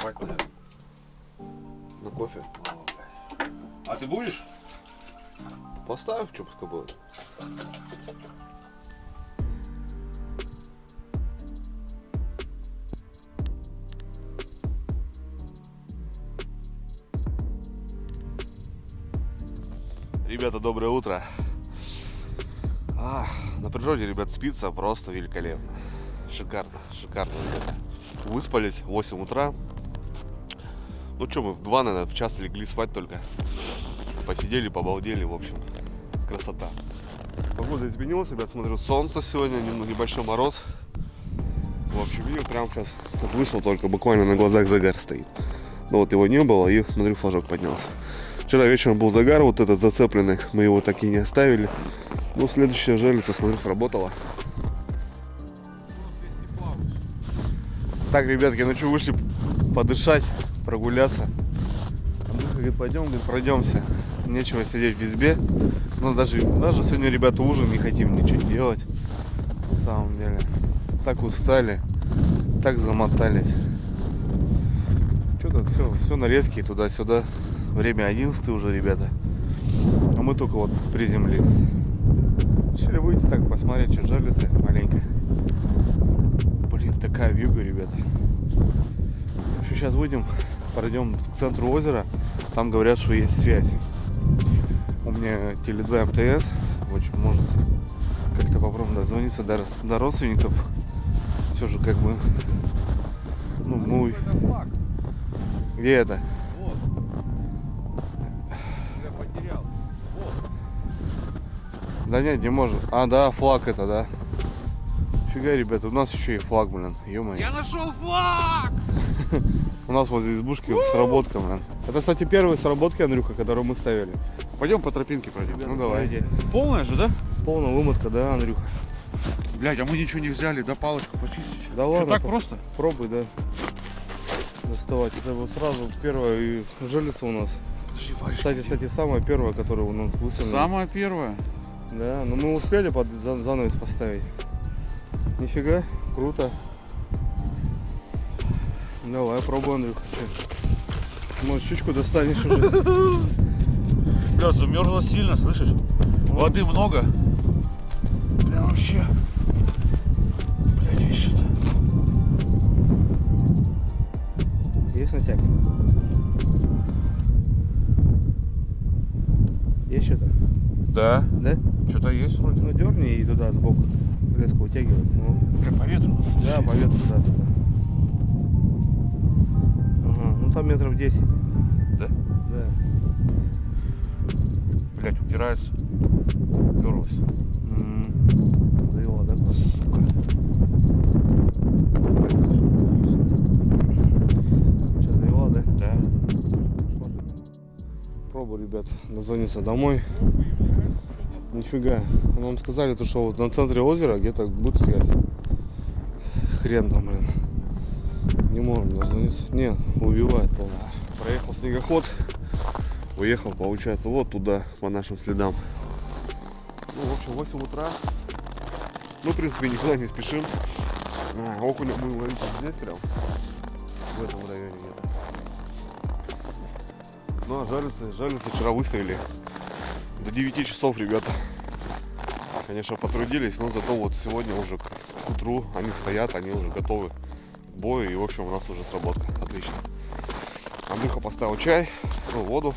спать, наверное. На кофе. А ты будешь? Поставь, что пускай будет. Ребята, доброе утро. На природе, ребят, спится просто великолепно. Шикарно, шикарно, ребята. Выспались, 8 утра. Ну что, мы в 2, наверное, в час легли спать только. Посидели, побалдели, в общем. Красота. Погода изменилась, ребят, смотрю, солнце сегодня, небольшой мороз. В общем, и прям сейчас вот вышел, только буквально на глазах загар стоит. Но вот его не было, и, смотрю, флажок поднялся. Вчера вечером был загар, вот этот зацепленный, мы его так и не оставили. Но следующая жерлица, смотрю, сработала. Так, ребятки, ну что, вышли подышать, прогуляться. Андрюха говорит, пойдем, говорит, пройдемся. Нечего сидеть в избе. Ну, даже сегодня, ребята, ужин не хотим ничего делать. На самом деле. Так устали, так замотались. Что-то все нарезки туда-сюда. Время 11 уже, ребята. А мы только вот приземлились. Решили выйти так, посмотреть, что жерлицы маленько. Блин, такая вьюга, ребята. Сейчас выйдем, пройдем к центру озера. Там говорят, что есть связь. У меня Теле2 МТС. В общем, может как-то попробуем дозвониться до родственников. Все же как бы... Ну, где это? Вот. Я потерял. Вот. Да нет, не может. А, да, флаг это, да. Фига, ребята, у нас еще и флаг, блин. Ё-моё. Я нашел флаг! У нас возле избушки сработка, блин. Это, кстати, первая сработка, Андрюха, которую мы ставили. Пойдем по тропинке пройдем. Ну давай. Полная же, да? Полная вымотка, да, Андрюха? Блядь, а мы ничего не взяли, да, палочку почистить? Да Что, ладно. так просто? Пробуй, да. Доставать. Это вот сразу первая и жерлица у нас. Подожди, варежки. Кстати, самая первая, которая у нас высадила. Самая первая. Да, но мы успели под занавес поставить. Нифига, круто. Давай, пробуй, Андрюха. Может, щучку достанешь уже. Бля, замерзла сильно, слышишь? Воды много. Бля, вообще. Блядь, ищет. Есть натяг? Есть что-то? Да. Да? Что-то есть вроде. Ну дерни и туда сбоку. Резко утягивай. Ну, Бля, по ветру. да, по ветру туда. Ага, ну там метров 10. Да? Да. Блядь, упирается. Уперлась. Завела, да? Сука. Сейчас завела, да? Да. Пробую, ребят, дозвониться домой. Нифига. Нам сказали, то, что вот на центре озера где-то будет связь. Хрен там, блин. Не можем дозвониться. Не, убивает полностью. Проехал снегоход. Уехал, получается, вот туда, по нашим следам. Ну, в общем, 8 утра. Ну, в принципе, никуда не спешим. Окуня будем ловить вот здесь прям. В этом районе где-то. Ну, а жарлицы вчера выставили. До 9 часов, ребята. Конечно, потрудились, но зато вот сегодня уже к утру они стоят, они уже готовы к бою. И, в общем, у нас уже сработка. Отлично. Андрюха поставил чай, ну, воду.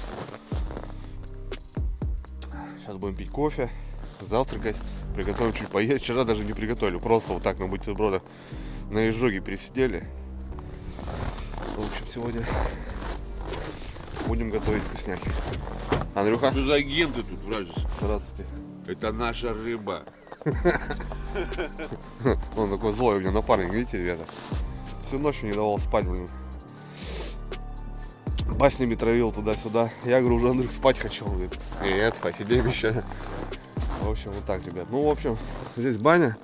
Сейчас будем пить кофе, завтракать, приготовим чуть поесть. Вчера даже не приготовили, просто вот так на бутербродах на изжоге пересидели. В общем, сегодня будем готовить вкусняки. Андрюха? Что за агенты тут вражеские? Здравствуйте. Это наша рыба. Он такой злой у меня напарник, видите, ребята? Всю ночь не давал спать, блин. Баснями травил туда-сюда. Я говорю, уже, Андрюх, спать хочу. Он говорит, нет, посидим еще. В общем, вот так, ребят. Ну, в общем, здесь баня.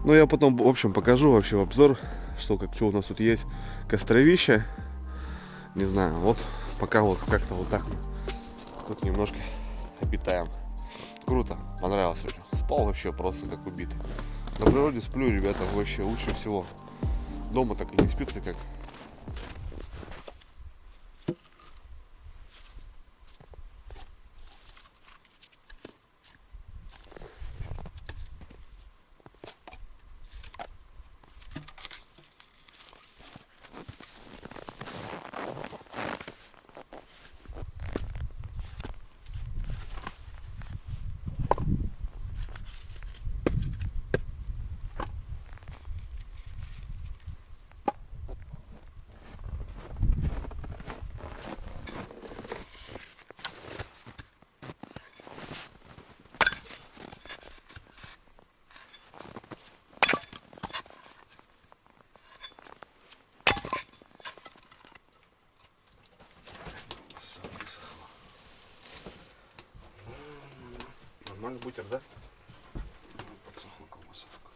Ну, я потом, в общем, покажу вообще в обзор, что у нас тут есть. Костровище. Не знаю, вот пока вот как-то вот так тут немножко обитаем. Круто, понравилось очень. Спал вообще просто как убитый. На природе сплю, ребята, вообще лучше всего. Дома так и не спится, как Нормальный бутер, да? Подсохла колбасовка.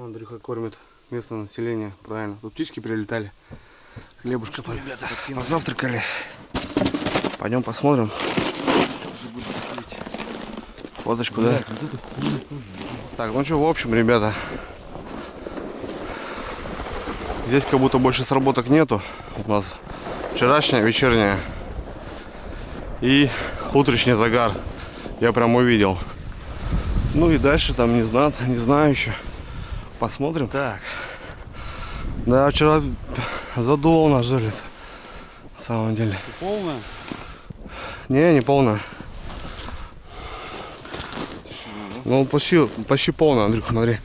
Андрюха кормит местное население, правильно. Тут птички прилетали. Хлебушка, ребята, позавтракали. Пойдем посмотрим. Фоточку, да? Так, ну что, в общем, ребята, здесь как будто больше сработок нету. У нас вчерашняя, вечерняя и утренний загар. Я прям увидел. Ну и дальше там не знаю еще. Посмотрим. Так. Да, вчера задуло на жерлица. На самом деле. Полная? Не полная. Ну почти полная, Андрюха, смотри.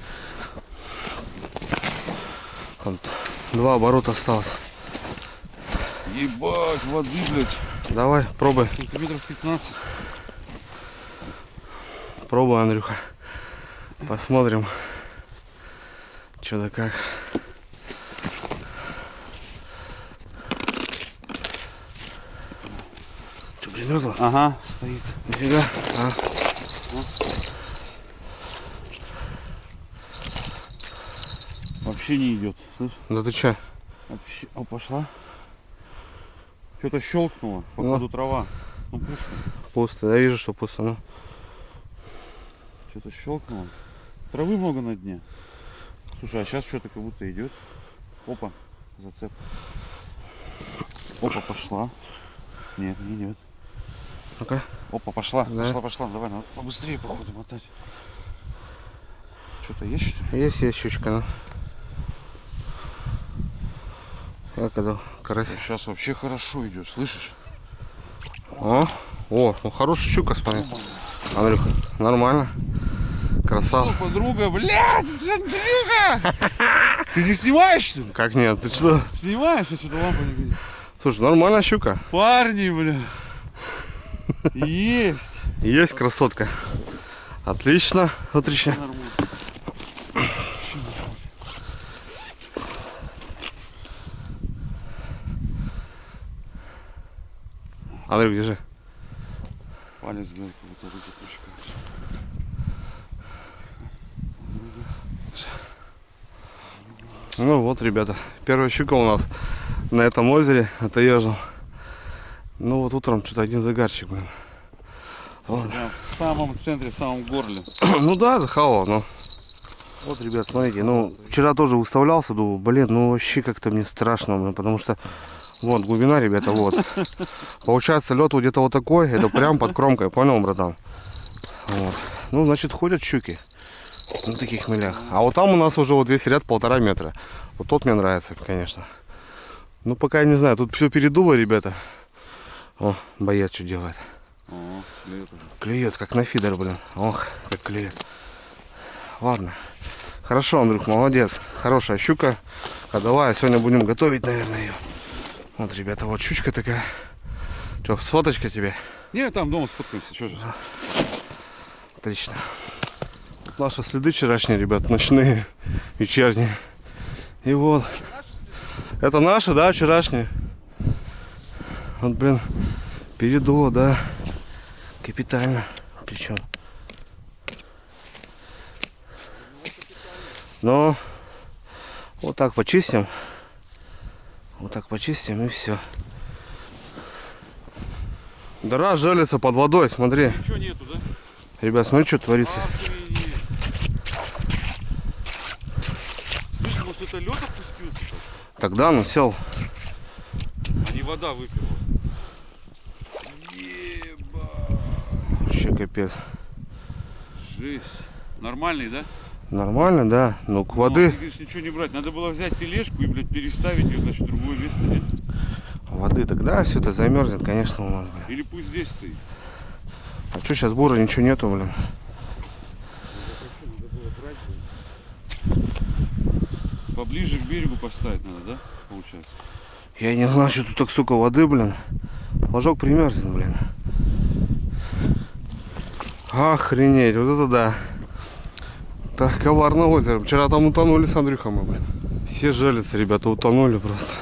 Там 2 оборота осталось. Ебать, воды, блядь. Давай, пробуй. Сантиметров 15. Пробуй, Андрюха. Посмотрим. Что да как. Что, примерзла? Ага, стоит. Нифига. Вообще не идет. Слышь? Да ты че? Вообще. О, пошла. Что-то щелкнуло. Походу трава. Ну пусто. Пусто. Я вижу, что пусто. Ну. Что-то щелкнуло. Травы много на дне. Слушай, а сейчас что-то как будто идет. Опа, зацеп. Опа, пошла. Нет, не идет. Ну-ка. Опа, пошла. Да. Пошла. Давай, надо побыстрее, походу, мотать. Что-то есть, что ли? Есть щучка, ну. Как это? Карась. Сейчас вообще хорошо идет, слышишь? О, ну хорошая щука, смотри. Андрюха, нормально. Красава. Что, подруга, блядь, Андрюха! Ты не снимаешь, что ли? Как нет? Ты что? Снимаешь, я что-то лампа не видит. Слушай, нормальная щука. Парни, бля. Есть. Есть красотка. Отлично. Отлично. Нормально. Андрюх, держи. Палец, блядь, как будто бы запрещен. Ну вот, ребята, первая щука у нас на этом озере, это ежел. Ну вот утром что-то один загарчик, блин. Прям в самом центре, в самом горле. Ну да, захавал, но. Вот, ребят, смотрите, ну вчера тоже выставлялся, думал, блин, ну вообще как-то мне страшно, блин, потому что вот глубина, ребята, вот. Получается, лед вот где-то вот такой, это прям под кромкой, понял, братан? Вот. Ну, значит, ходят щуки на таких мелях. А вот там у нас уже вот весь ряд 1,5 метра. Вот тот мне нравится, конечно. Ну, пока я не знаю, тут все передуло, ребята. О, боец что делает. О, клюет уже. Клюет, как на фидер, блин. Ох, как клюет. Ладно. Хорошо, Андрюх, молодец. Хорошая щука. А давай сегодня будем готовить, наверное, ее. Вот, ребята, вот щучка такая. Что, сфоточка тебе? Не, там дома сфоткаемся, что же. Отлично. Тут наши следы вчерашние, ребят, ночные, вечерние. И вот. Это наши, да, вчерашние. Вот, блин, передуло, да. Капитально. Причем. Но вот так почистим. Вот так почистим и все. Дыра желится под водой, смотри. Ничего нету, да? Ребят, смотри, что творится. Охренеть. Слышь, может это лед опустился? Тогда он сел. А не вода выпила. вообще капец. Жесть. Нормальный, да? Нормально, да. Ну, к Ну, воды, ты говоришь, ничего не брать. Надо было взять тележку и, блядь, переставить ее, значит, в другое место, нет? воды тогда все это замерзнет, конечно, у нас, блин. Или пусть здесь стоит. А что сейчас бура ничего нету, блин. Надо было брать, блин. Поближе к берегу поставить надо, да? Получается. Я не знаю, что тут так столько воды, блин. Флажок примерзнет, блин. Охренеть, вот это да. Так коварно озеро. Вчера там утонули с Андрюхом, мы, блин. Все жалятся, ребята, утонули просто.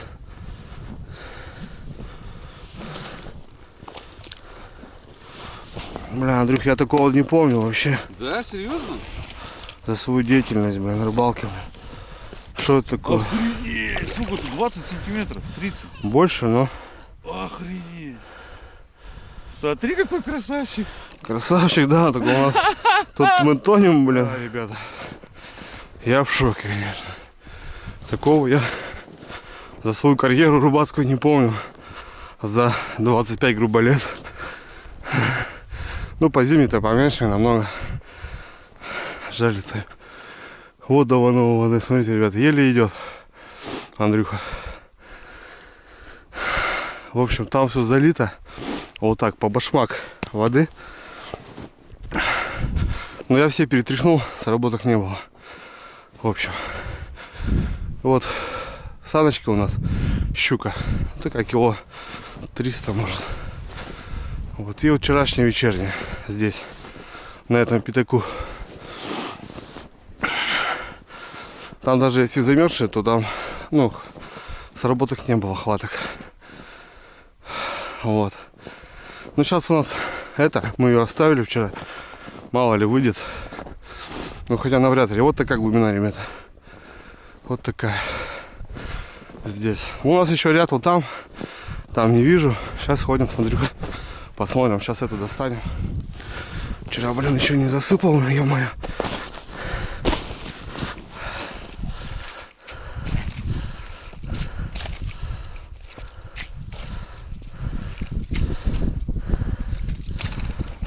Бля, Андрюх, я такого не помню вообще. Да, серьезно? За свою деятельность, блин, рыбалки, блин. Что это такое? Охренеть! Сколько тут? 20 сантиметров? 30? Больше, но Охренеть! Смотри, какой красавчик! красавчик, да, только у нас тут мы тонем, блин. Да, ребята, я в шоке, конечно. Такого я за свою карьеру рыбацкую не помню. За 25 грубо лет. Ну, по зиме-то поменьше намного. Жалится. Вот давно воды, смотрите, ребята, еле идет Андрюха. В общем, там все залито. Вот так, по башмак воды. Но я все перетряхнул, сработок не было. В общем, вот саночка у нас, щука. Такая кило 300 может. Вот, и вот вчерашняя вечерняя здесь, на этом пятаку. Там даже если замерзшие, то там, ну, сработок не было, хваток. Вот. Ну, сейчас у нас это, мы ее оставили вчера. Мало ли выйдет. Ну, хотя навряд ли. Вот такая глубина, ребята. Вот такая. Здесь. У нас еще ряд вот там. Там не вижу. Сейчас сходим с Андрюхой. Посмотрим. Сейчас эту достанем. Вчера, блин, еще не засыпал, ё-моё.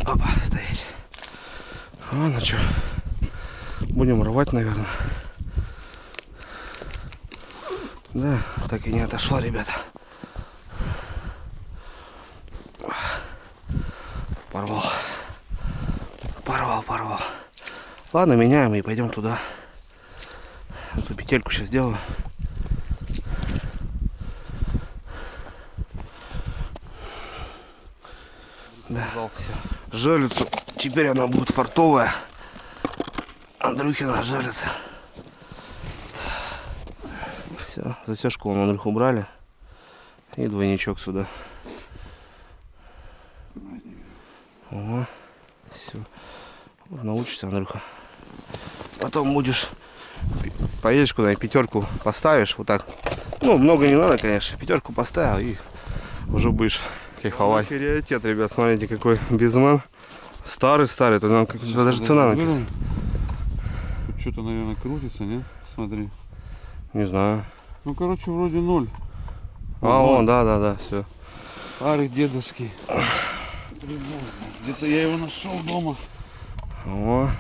Опа, стоять. А, ну что, будем рвать, наверное. Да, так и не отошла, ребята. Порвал. Порвал. Ладно, меняем и пойдем туда. Эту петельку сейчас сделаю. Да, все. Жалицу. Теперь она будет фартовая. Андрюхина жалится. Все, застежку вон Андрюху убрали. И двойничок сюда. Ого. Все. Вот научишься, Андрюха. Потом будешь, поедешь куда-нибудь, пятерку поставишь, вот так. Ну, много не надо, конечно. Пятерку поставил и уже будешь кайфовать. Приоритет, ребят, смотрите, какой безмен. Старый, тут нам даже цена написана. Тут что-то, наверное, крутится, нет? Смотри. Не знаю. Ну, короче, вроде 0. А, вон, да, все. Старый дедовский. Где-то я его нашел дома. О,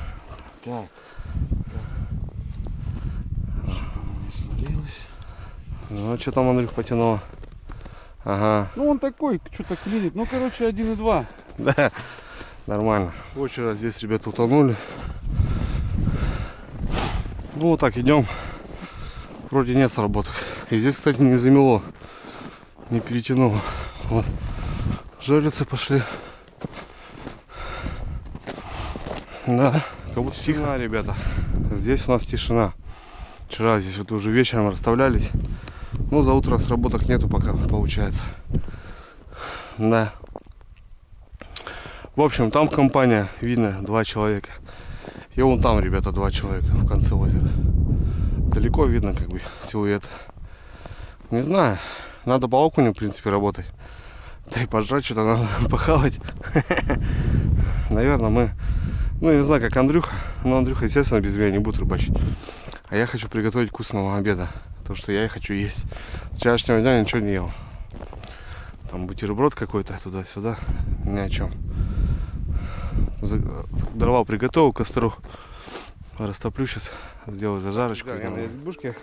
Так. Чтобы оно не свалилось. ну что там Андрюх потянуло? Ага. Ну, он такой, что-то клинит. Ну, короче, 1,2. Да, нормально. Очень раз здесь ребята утонули. Ну вот так идем. Вроде нет сработок. И здесь, кстати, не замело. Не перетянуло. Вот. Жалицы пошли. Да, как будто тишина, ребята. Здесь у нас тишина. Вчера здесь вот уже вечером расставлялись. Но за утро сработок нету пока, получается. Да. В общем, там компания, видно, 2 человека. И вон там, ребята, 2 человека в конце озера. Далеко видно, как бы, силуэт. Не знаю. Надо по окуню, в принципе, работать. Да и пожрать что-то надо, похавать. Наверное, мы... Ну, я не знаю, как Андрюха. Но Андрюха, естественно, без меня не будет рыбачить. А я хочу приготовить вкусного обеда. Потому что я и хочу есть. С вчерашнего дня ничего не ел. Там бутерброд какой-то туда-сюда. Ни о чем. дрова приготовил к костру. Растоплю сейчас, сделаю зажарочку. Да, я на избушке.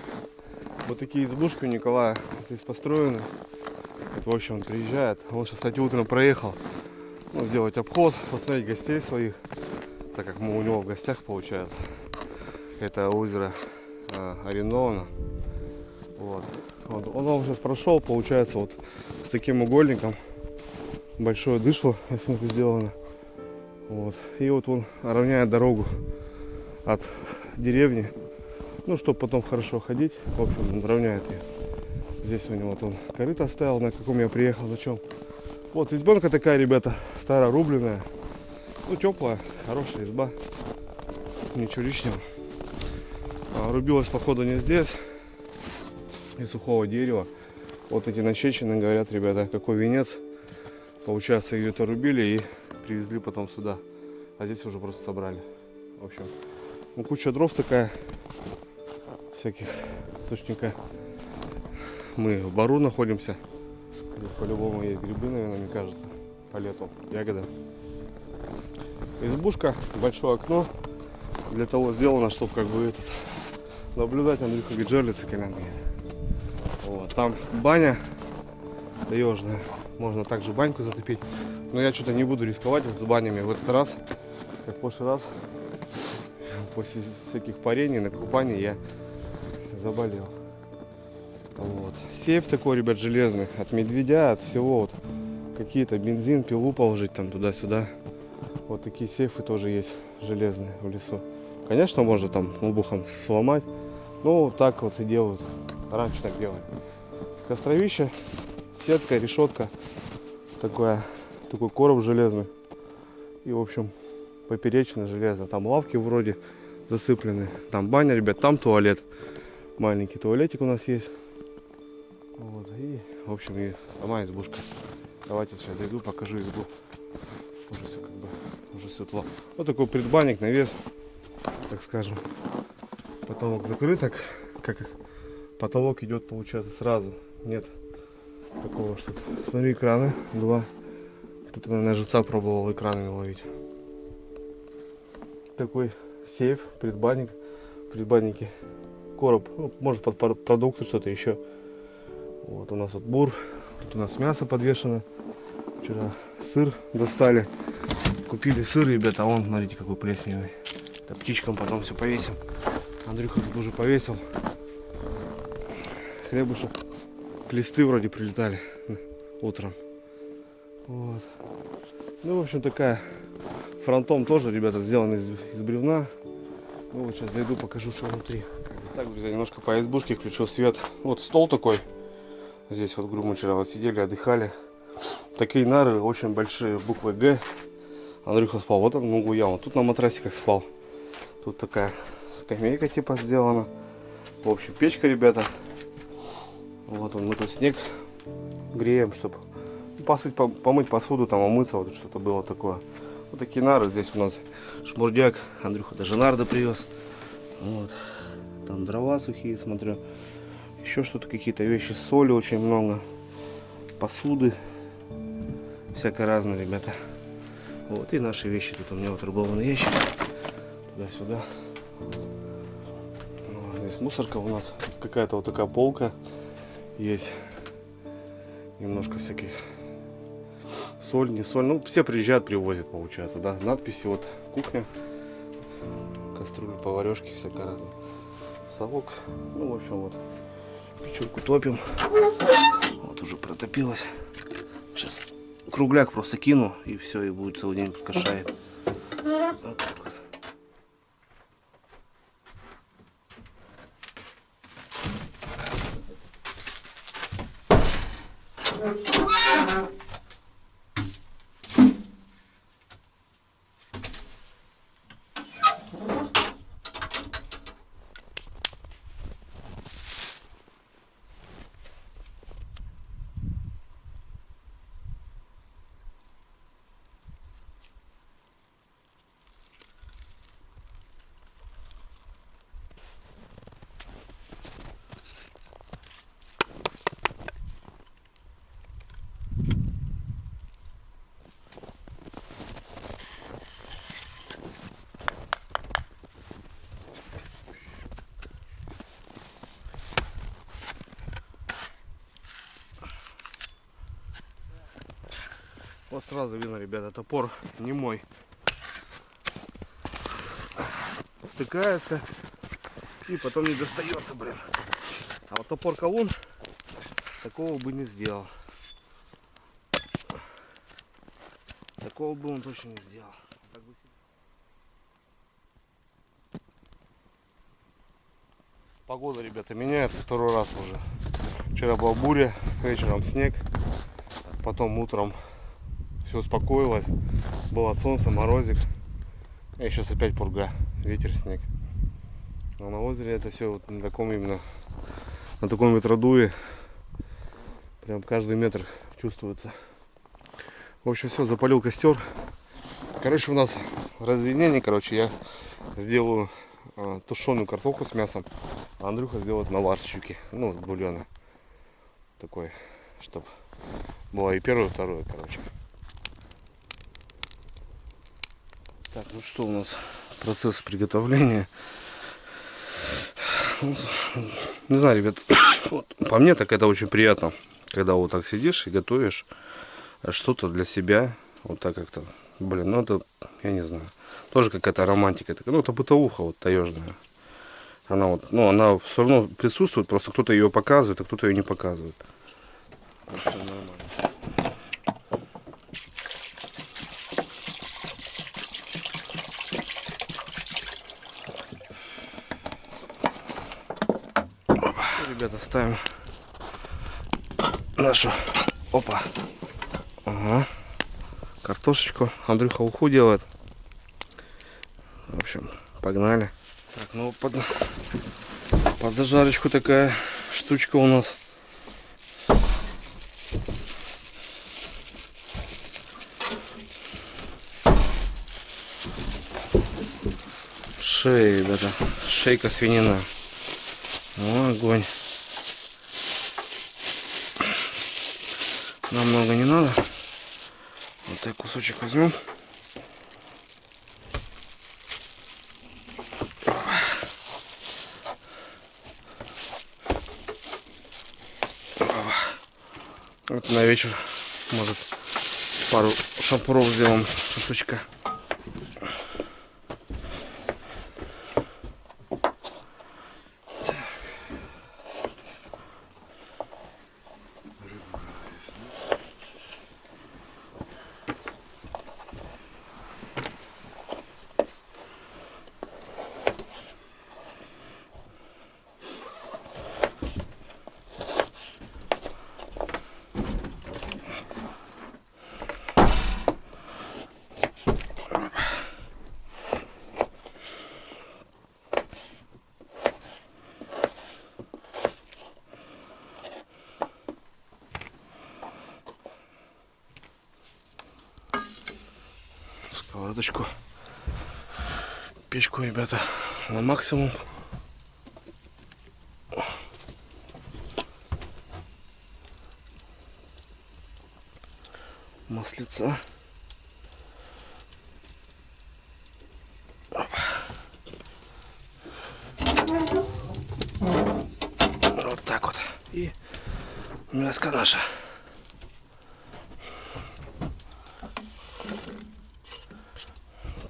Вот такие избушки у Николая здесь построены. Вот, в общем, он приезжает. Он сейчас, кстати, утром проехал. Ну, сделать обход, посмотреть гостей своих. Так как мы у него в гостях, получается. Это озеро арендовано. Вот. Он сейчас прошел, получается, вот с таким угольником. Большое дышло, я смотрю, сделано. Вот. И вот он равняет дорогу от деревни. Ну, чтобы потом хорошо ходить. В общем, он равняет ее. Здесь у него вот он корыто оставил, на каком я приехал, на чем. Вот избенка такая, ребята, старорубленная. Ну, теплая, хорошая изба. Ничего лишнего. Рубилась, походу, не здесь. Из сухого дерева. Вот эти нащечины, говорят, ребята, какой венец. Получается, ее где-то рубили и привезли потом сюда. А здесь уже просто собрали. В общем, ну, куча дров такая. Всяких. Слушайте-ка, мы в бару находимся. Здесь по-любому есть грибы, наверное, мне кажется. По лету. Ягода. Избушка, большое окно. Для того сделано, чтобы как бы наблюдать, Андрюха говорит, жерлицы колянные. Вот. Там баня таежная. Можно также баньку затопить. Но я что-то не буду рисковать с банями в этот раз. Как в прошлый раз. После всяких парений, накупаний я заболел. Вот. Сейф такой, ребят, железный. От медведя, от всего. Вот. Какие-то бензин, пилу положить там туда-сюда. Вот такие сейфы тоже есть железные в лесу. Конечно, можно там обухом сломать. Но так вот и делают. Раньше так делали. Костровище, сетка, решетка. Такой короб железный. И, в общем, поперечное железо. Там лавки вроде засыплены. Там баня, ребят, там туалет. Маленький туалетик у нас есть. Вот. И, в общем, и сама избушка. Давайте сейчас зайду, покажу избу. Уже все как бы, уже светло. Вот такой предбанник, навес, так скажем. Потолок закрыт, так как потолок идет, получается, сразу. Нет такого, что... Смотри, экраны, два. Тут, наверное, жильца пробовал экранами ловить. Такой сейф, предбанник, предбанники, короб, ну, может под продукты что-то еще. Вот у нас вот бур, тут у нас мясо подвешено. Вчера сыр достали, купили сыр, ребята, а он, смотрите, какой плесневый. Это птичкам потом все повесим. Андрюха тут уже повесил. Хлебушек, листы вроде прилетали утром. Вот. Ну, в общем, такая фронтом тоже, ребята, сделан из бревна. Ну, вот сейчас зайду, покажу, что внутри. Так, друзья, немножко по избушке включил свет. Вот стол такой. Здесь вот, грубо вчера вот сидели, отдыхали. Такие нары, очень большие, буквы Г. Андрюха спал вот он, ногу я. Тут на матрасиках спал. Тут такая скамейка типа сделана. В общем, печка, ребята. Вот он, мы тут снег греем, чтобы посыть, помыть посуду, там омыться, вот что-то было такое. Вот такие нары. Здесь у нас шмурдяк. Андрюха даже нарды привез. Вот. Там дрова сухие, смотрю. Еще что-то, какие-то вещи, соли очень много. Посуды. Всякое разное, ребята. Вот, и наши вещи. Тут у меня вот рыболовный ящик. Туда-сюда. Вот, здесь мусорка у нас. Какая-то вот такая полка есть. Немножко всяких соль, не соль. Ну, все приезжают, привозят, получается, да. Надписи, вот, кухня. Кастрюли, поварешки, всякое разное. Совок. Ну, в общем, вот. Печурку топим. Вот уже протопилась. Сейчас кругляк просто кину, и все, и будет целый день кашает. Вот так вот. Сразу видно, ребята, топор не мой. Втыкается и потом не достается, блин. А вот топор колун такого бы не сделал. Такого бы он точно не сделал. Погода, ребята, меняется второй раз уже. Вчера была буря, вечером снег, потом утром все успокоилось, было солнце, морозик, и сейчас опять пурга, ветер, снег. А на озере это все вот на таком именно, на таком ветродуе, прям каждый метр чувствуется. В общем, все, запалил костер. Короче, у нас разъединение, я сделаю тушеную картоху с мясом, а Андрюха сделает навар с щуки, ну, с бульона. Такой, чтобы было и первое, и второе, Так, ну что у нас? Процесс приготовления. Не знаю, ребят, вот, по мне так это очень приятно, когда вот так сидишь и готовишь что-то для себя, вот так как-то, блин, ну это, я не знаю, тоже какая-то романтика, ну это бытовуха вот таежная. Она вот, ну она все равно присутствует, просто кто-то ее показывает, а кто-то ее не показывает. Вообще нормально. Ребята, ставим нашу, картошечку. Андрюха уху делает. В общем, погнали. Так, ну под зажарочку такая штучка у нас. Шея, ребята, шейка свинина. О, огонь. Нам много не надо. Вот так кусочек возьмем. Вот на вечер, может, пару шампуров сделаем, шашлычка. Сковородочку, печку, ребята, на максимум. Маслица. Вот так вот. И мяско наше.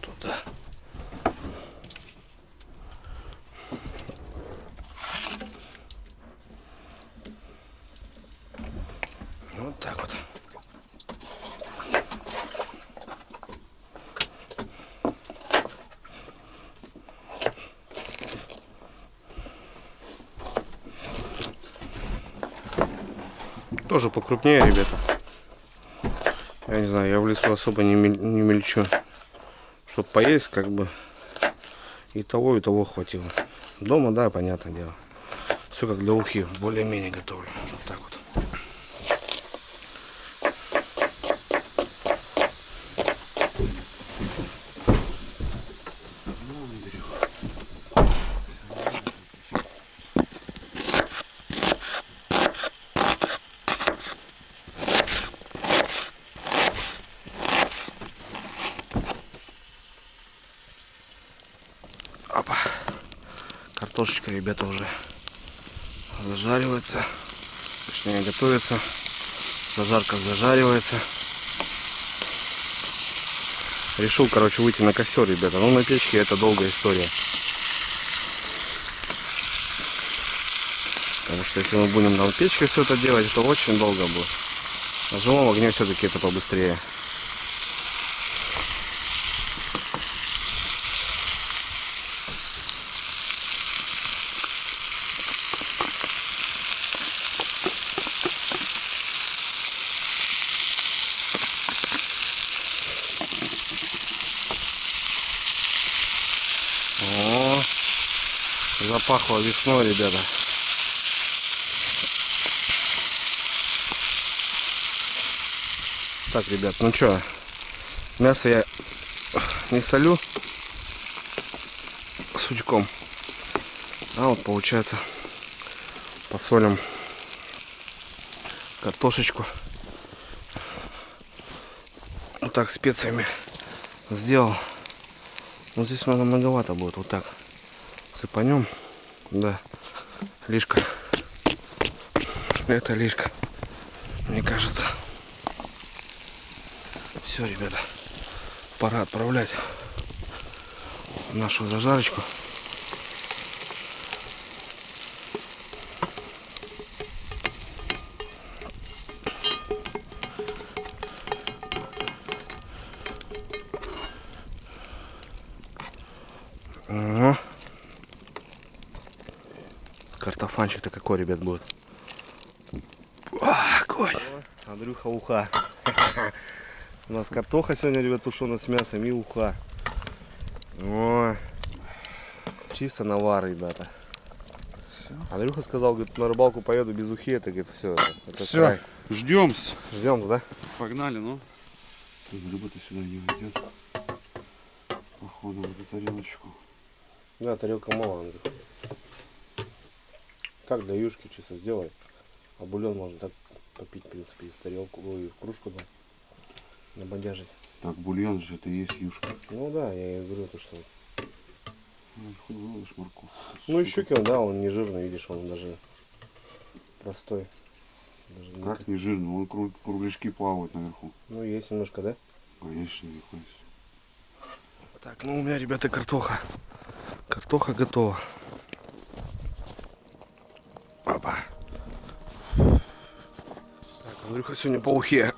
Туда. Вот так вот. Тоже покрупнее, ребята. Я не знаю, я в лесу особо не мельчу. Чтоб поесть, как бы, и того хватило. Дома, да, понятное дело. Все как для ухи, более-менее готовлю. Вот так вот. Опа. Картошечка, ребята, уже зажаривается, точнее готовится. Зажарка зажаривается. решил, короче, выйти на костер, ребята. Ну, на печке это долгая история. Потому что если мы будем на печке все это делать, это очень долго будет. На живом огне все-таки это побыстрее. О, запахло весной, ребята. Так, ребят, ну что, мясо я не солю сучком, а вот получается посолим картошечку. Вот так специями сделал. Вот здесь надо многовато будет, вот так сыпанем, да, лишка, это лишка, мне кажется. Все, ребята, пора отправлять нашу зажарочку. Ага. Картофанчик-то какой, ребят, будет. Огонь. Андрюха, уха. У нас картоха сегодня, ребят, тушеная с мясом и уха. О, чисто навар, ребята. Всё. Андрюха сказал, говорит, на рыбалку поеду без ухи, это, говорит, все. Все, ждем. Ждем, да? Погнали, ну. Рыба-то сюда не уйдет. Походу, в эту тарелочку. Да, тарелка мало, Андрюха. Так, для юшки чисто сделай. А бульон можно так попить, в принципе, и в тарелку, ой, в кружку, да. Набодяжить. Так, бульон же это и есть юшка. Ну да, я и говорю, то, что... Ну, хоть выложишь морковку. Ну и щукин, да, он не жирный, видишь, он даже простой. Даже не Как так. не жирно, вон кругляшки плавают наверху. Ну есть немножко, да? Конечно, не хочется. Так, ну у меня, ребята, картоха. Картоха готова. Опа. Так, Андрюха сегодня по ухе.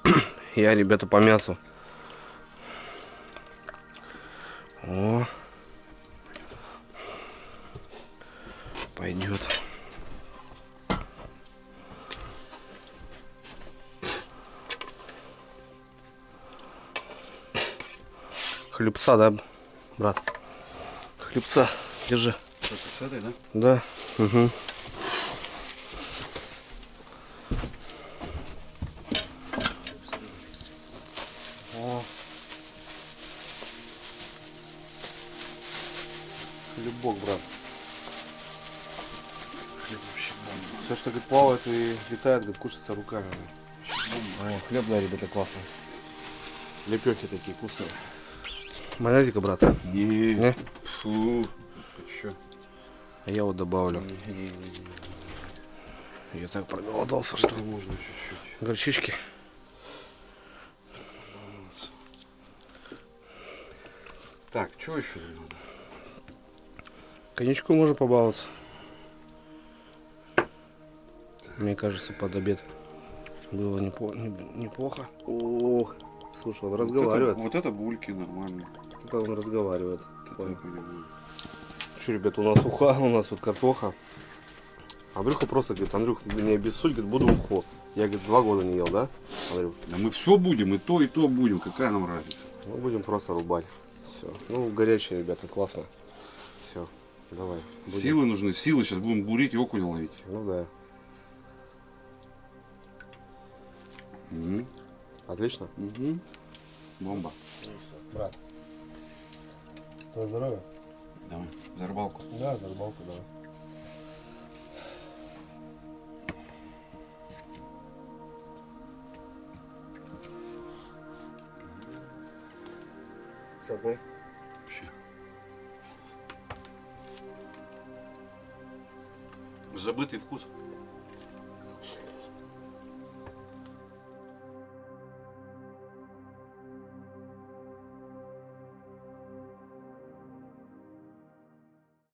Я, ребята, по мясу. О. Пойдет. Хлебца, да, брат? Хлебца, держи. Что, с этой, да? Да. Угу. О. Хлебок, брат. Хлеб вообще бомба. Все, что говорит, плавает и летает, говорит, кушается руками. Вообще бомба. О, хлеб, да, ребята, классно. Лепехи такие вкусные. Майонезика, брат? Не. Не? Фу. Ты чё? А я вот добавлю. Не. Я так проголодался, что... Что можно чуть-чуть. Горчички. Так, что еще нам надо? Коньячку можно побаловаться. Мне кажется, под обед было неплохо. Ох, слушай, он разговаривает. Вот это бульки нормально. Это он разговаривает. Это я понимаю. Что, ребята, у нас уха, у нас вот картоха. Андрюха просто говорит, Андрюх, не обессудь, говорит, буду уху. Я, говорит, 2 года не ел, да, Андрюх? Да мы все будем, и то будем. Какая нам разница? Мы будем просто рубать. Все. Ну, горячие, ребята, классно. Все, давай. Будем. Силы нужны, силы. Сейчас будем бурить и окуня ловить. Ну да. Угу. Отлично. Угу. Бомба. Брат. Твое здоровье? Давай, за рыбалку. Да, за рыбалку, давай. Какой? Вообще. Забытый вкус.